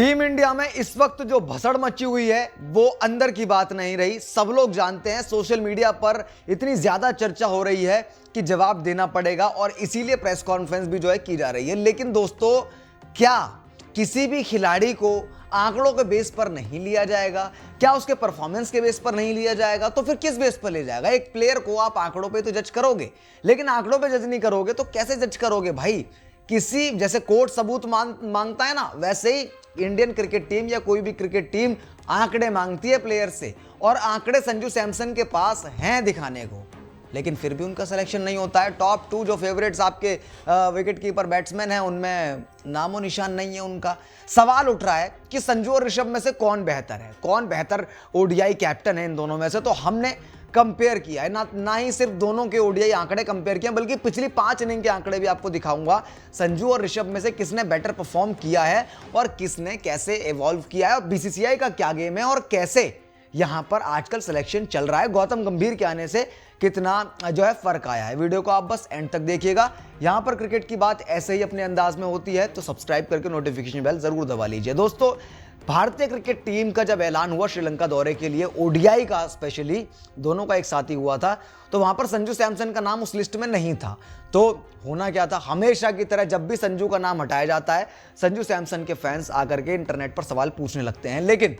Team India में इस वक्त जो भसड़ मची हुई है वो अंदर की बात नहीं रही। सब लोग जानते हैं, सोशल मीडिया पर इतनी ज्यादा चर्चा हो रही है कि जवाब देना पड़ेगा और इसीलिए प्रेस कॉन्फ्रेंस भी जो है की जा रही है। लेकिन दोस्तों, क्या किसी भी खिलाड़ी को आंकड़ों के बेस पर नहीं लिया जाएगा? क्या उसके परफॉर्मेंस के बेस पर नहीं लिया जाएगा? तो फिर किस बेस पर लिया जाएगा? एक प्लेयर को आप आंकड़ों पे तो जज करोगे, लेकिन आंकड़ों पे जज नहीं करोगे तो कैसे जज करोगे भाई? किसी जैसे कोर्ट सबूत मांगता है ना, वैसे ही इंडियन क्रिकेट टीम या कोई भी क्रिकेट टीम आंकड़े मांगती है प्लेयर से, और आंकड़े संजू सैमसन के पास हैं दिखाने को, लेकिन फिर भी उनका सिलेक्शन नहीं होता है। टॉप 2 जो फेवरेट्स आपके विकेट कीपर बैट्समैन हैं, उनमें नामो निशान नहीं है उनका। सवाल उठ रहा है कि संजू और ऋषभ में से कौन बेहतर है, कौन बेहतर ओडीआई कैप्टन है इन दोनों में से। तो हमने कंपेयर किया है, ना ही सिर्फ दोनों के ओडीआई आंकड़े कंपेयर किए, बल्कि पिछली 5 इनिंग के आंकड़े भी आपको दिखाऊंगा। संजू और ऋषभ में से किसने बेटर परफॉर्म किया है और किसने कैसे इवॉल्व किया है, और बीसीसीआई का क्या गेम है और कैसे यहां पर आजकल सिलेक्शन चल रहा है। गौतम गंभीर के आने से कितना जो है फर्क आया है। वीडियो को आप बस एंड तक देखिएगा। यहां पर क्रिकेट की बात ऐसे ही अपने अंदाज में होती है, तो सब्सक्राइब करके नोटिफिकेशन बेल जरूर दबा लीजिए। दोस्तों, भारतीय क्रिकेट टीम का जब ऐलान हुआ श्रीलंका दौरे के लिए, ओडीआई का स्पेशली, दोनों का एक साथ ही हुआ था, तो वहां पर संजू सैमसन का नाम उस लिस्ट में नहीं था। तो होना क्या था, हमेशा की तरह जब भी संजू का नाम हटाया जाता है, संजू सैमसन के फैंस आकर के इंटरनेट पर सवाल पूछने लगते हैं। लेकिन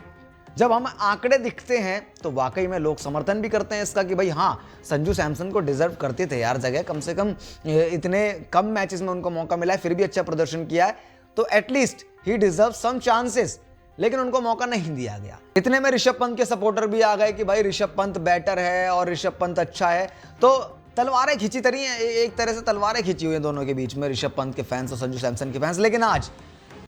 जब हम आंकड़े दिखते हैं तो वाकई में लोग समर्थन भी करते हैं इसका कि भाई हाँ, संजू सैमसन को डिजर्व करते थे यार जगह, कम से कम इतने कम मैचेस में उनको मौका मिला है, फिर भी अच्छा प्रदर्शन किया है, तो एटलीस्ट ही डिजर्व सम चांसेस। लेकिन उनको मौका नहीं दिया गया। इतने में ऋषभ पंत के सपोर्टर भी आ गए कि भाई ऋषभ पंत बेटर है और ऋषभ पंत अच्छा है। तो तलवारें खींची तरी हैं, एक तरह से तलवारें खींची हुई हैं दोनों के बीच में, ऋषभ पंत के फैंस और संजू सैमसन के फैंस। लेकिन आज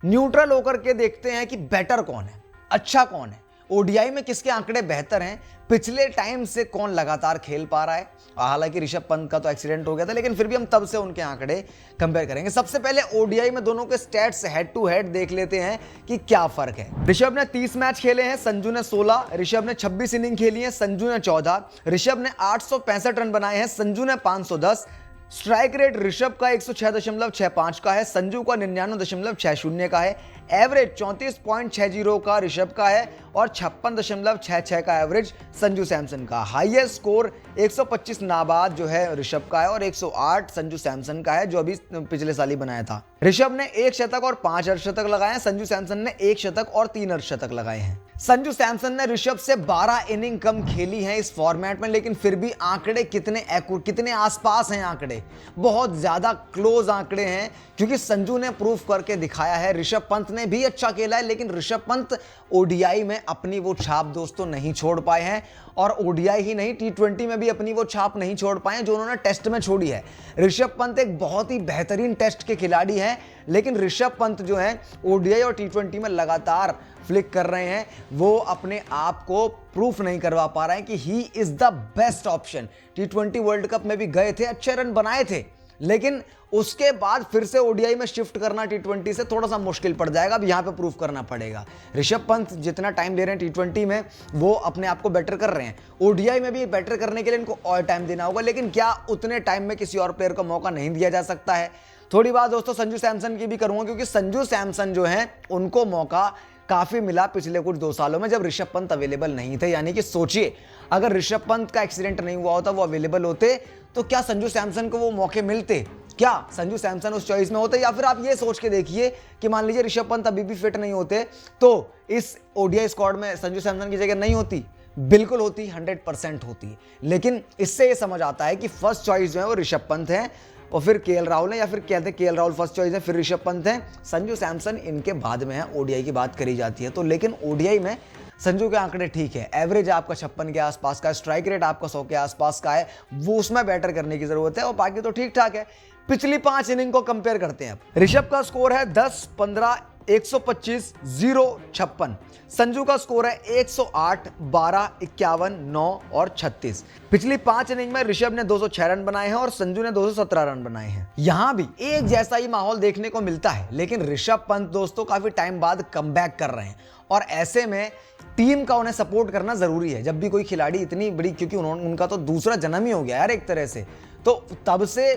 न्यूट्रल होकर के देखते हैं कि बेटर कौन है, अच्छा कौन है, ओडीआई में किसके आंकड़े बेहतर हैं, पिछले टाइम से कौन लगातार खेल पा रहा है। हालांकि ऋषभ पंत का तो एक्सीडेंट हो गया था, लेकिन फिर भी हम तब से उनके आंकड़े कंपेयर करेंगे। सबसे पहले ओडीआई में दोनों के स्टैट्स हेड टू हेड देख लेते हैं कि क्या फर्क है। ऋषभ ने 30 मैच खेले हैं, संजू ने 16। ऋषभ ने 26 इनिंग खेली है, संजू ने 14। ऋषभ ने 865 रन बनाए हैं, संजू ने 510। स्ट्राइक रेट ऋषभ का 106.65 का है, संजू का 99.60 का है। एवरेज 34.60 का ऋषभ का है और 56.66 का एवरेज संजू सैमसन का। हाईएस्ट स्कोर 125 नाबाद जो है ऋषभ का है और 108 संजू सैमसन का है, जो अभी पिछले साल ही बनाया था। ऋषभ ने 1 शतक और 5 अर्धशतक लगाए हैं, संजू सैमसन ने 1 शतक और 3 अर्धशतक लगाए हैं। संजू सैमसन ने ऋषभ से 12 इनिंग कम खेली है इस फॉर्मेट में, लेकिन फिर भी आंकड़े कितने आसपास हैं, आंकड़े बहुत ज्यादा क्लोज आंकड़े हैं, क्योंकि संजू ने प्रूफ करके दिखाया है। ऋषभ पंत ने भी अच्छा खेला है, लेकिन ऋषभ पंत ओडीआई में अपनी वो छाप दोस्तों नहीं छोड़ पाए हैं, और ओडीआई ही नहीं, टी20 में भी अपनी वो छाप नहीं छोड़ पाए जो उन्होंने टेस्ट में छोड़ी है। ऋषभ पंत एक बहुत ही बेहतरीन टेस्ट के खिलाड़ी हैं, लेकिन ऋषभ पंत जो है ओडीआई और टी20 में लगातार फ्लिक कर रहे हैं, वो अपने आप को प्रूफ नहीं करवा पा रहे हैं कि he is the best option. T20 world cup में भी गए थे, अच्छे रन बनाए थे, लेकिन उसके बाद फिर से ओडीआई में शिफ्ट करना टी20 से थोड़ा सा मुश्किल पड़ जाएगा। अब यहां पे प्रूफ करना पड़ेगा। ऋषभ पंत जितना टाइम ले रहे हैं टी20 में, वो अपने आप को बेटर कर रहे हैं, ओडीआई में भी बेटर करने के लिए इनको और टाइम देना होगा, लेकिन क्या उतने टाइम में किसी और प्लेयर को मौका नहीं दिया जा सकता है? थोड़ी बात दोस्तों संजू सैमसन की भी करूंगा, क्योंकि संजू सैमसन जो है उनको मौका काफी मिला पिछले कुछ 2 सालों में, जब ऋषभ पंत अवेलेबल नहीं थे। यानी कि सोचिए, अगर ऋषभ पंत का एक्सीडेंट नहीं हुआ होता, वो अवेलेबल होते, तो क्या संजू सैमसन को वो मौके मिलते? क्या संजू सैमसन उस चॉइस में होते? या फिर आप ये सोच के देखिए कि मान लीजिए ऋषभ पंत अभी भी फिट नहीं होते, तो इस ओडीआई स्क्वाड में संजू सैमसन की जगह नहीं होती? बिल्कुल होती, 100% होती। लेकिन इससे ये समझ आता है कि फर्स्ट चॉइस जो है वो ऋषभ पंत है, और फिर केएल राहुल है, या फिर कहते हैं केएल राहुल फर्स्ट चॉइस है, फिर ऋषभ पंत है, संजू सैमसन इनके बाद में है। ओडीआई की बात करी जाती है तो, लेकिन ओडीआई में संजू के आंकड़े ठीक है, एवरेज आपका 56 के आसपास का है, स्ट्राइक रेट आपका 100 के आसपास का है, वो उसमें बेटर करने की जरूरत है, और बाकी तो ठीक ठाक है। पिछली 5 इनिंग को कंपेयर करते हैं। ऋषभ का स्कोर है 10, 15, 125, 0, 56। संजू का स्कोर है 108, 12, 51, 9 और 36। पिछली 5 इनिंग में ऋषभ ने 206 रन बनाए हैं और संजू ने 217 रन बनाए हैं। यहां भी एक जैसा ही माहौल देखने को मिलता है, लेकिन ऋषभ पंत दोस्तों काफी टाइम बाद कमबैक कर रहे हैं, और ऐसे में टीम का उन्हें सपोर्ट करना जरूरी है। जब भी कोई खिलाड़ी इतनी बड़ी, क्योंकि उनका तो दूसरा जन्म ही हो गया यार एक तरह से, तो तब से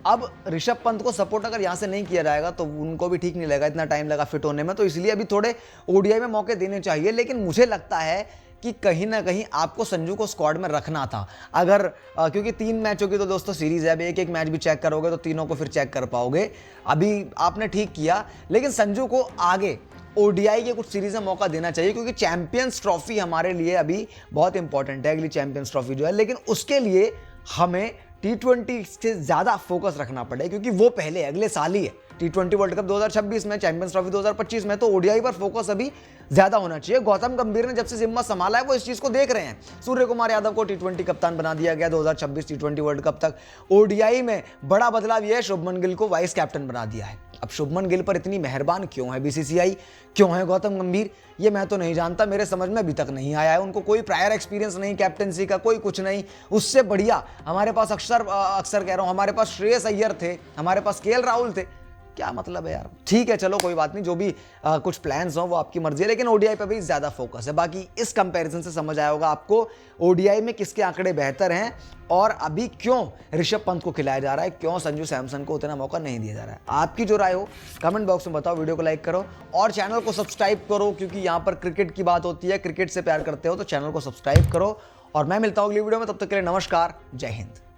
अब ऋषभ पंत को सपोर्ट अगर यहाँ से नहीं किया जाएगा तो उनको भी ठीक नहीं लगेगा, इतना टाइम लगा फिट होने में, तो इसलिए अभी थोड़े ओडीआई में मौके देने चाहिए। लेकिन मुझे लगता है कि कहीं ना कहीं आपको संजू को स्क्वाड में रखना था, अगर क्योंकि 3 मैचों की तो दोस्तों सीरीज है, अभी एक मैच भी चेक करोगे तो तीनों को फिर चेक कर पाओगे। अभी आपने ठीक किया, लेकिन संजू को आगे ओडीआई के कुछ सीरीज में मौका देना चाहिए, क्योंकि चैंपियंस ट्रॉफी हमारे लिए अभी बहुत इंपॉर्टेंट है, अगली चैंपियंस ट्रॉफी जो है। लेकिन उसके लिए हमें T20 से ज़्यादा फोकस रखना पड़ेगा, क्योंकि वो पहले अगले साल ही है। T20 वर्ल्ड कप 2026 में, चैंपियंस ट्रॉफी 2025 में, तो ओडीआई पर फोकस अभी ज़्यादा होना चाहिए। गौतम गंभीर ने जब से जिम्मा संभाला है वो इस चीज़ को देख रहे हैं। सूर्य कुमार यादव को T20 कप्तान बना दिया गया 2026 T20 वर्ल्ड कप तक। ओडीआई में बड़ा बदलाव यह है, शुभमन गिल को वाइस कैप्टन बना दिया है। अब शुभमन गिल पर इतनी मेहरबान क्यों है बीसीसीआई, क्यों है गौतम गंभीर, ये मैं तो नहीं जानता, मेरे समझ में अभी तक नहीं आया है। उनको कोई प्रायर एक्सपीरियंस नहीं कैप्टनसी का, कोई कुछ नहीं। उससे बढ़िया हमारे पास अक्सर कह रहा हूँ, हमारे पास श्रेयस अय्यर थे, हमारे पास केएल राहुल थे। क्या मतलब है यार। ठीक है चलो कोई बात नहीं, जो भी कुछ प्लान्स हो वो आपकी मर्जी है, लेकिन ओडीआई पे भी ज़्यादा फोकस है। बाकी इस कंपैरिजन से समझ आया होगा आपको ओडीआई में किसके आंकड़े बेहतर हैं और अभी क्यों ऋषभ पंत को खिलाया जा रहा है, क्यों संजू सैमसन को उतना मौका नहीं दिया जा रहा है। आपकी जो राय हो कमेंट बॉक्स में बताओ, वीडियो को लाइक करो और चैनल को सब्सक्राइब करो, क्योंकि यहाँ पर क्रिकेट की बात होती है, क्रिकेट से प्यार करते हो तो चैनल को सब्सक्राइब करो। और मैं मिलता हूँ अगली वीडियो में, तब तक के लिए नमस्कार, जय हिंद।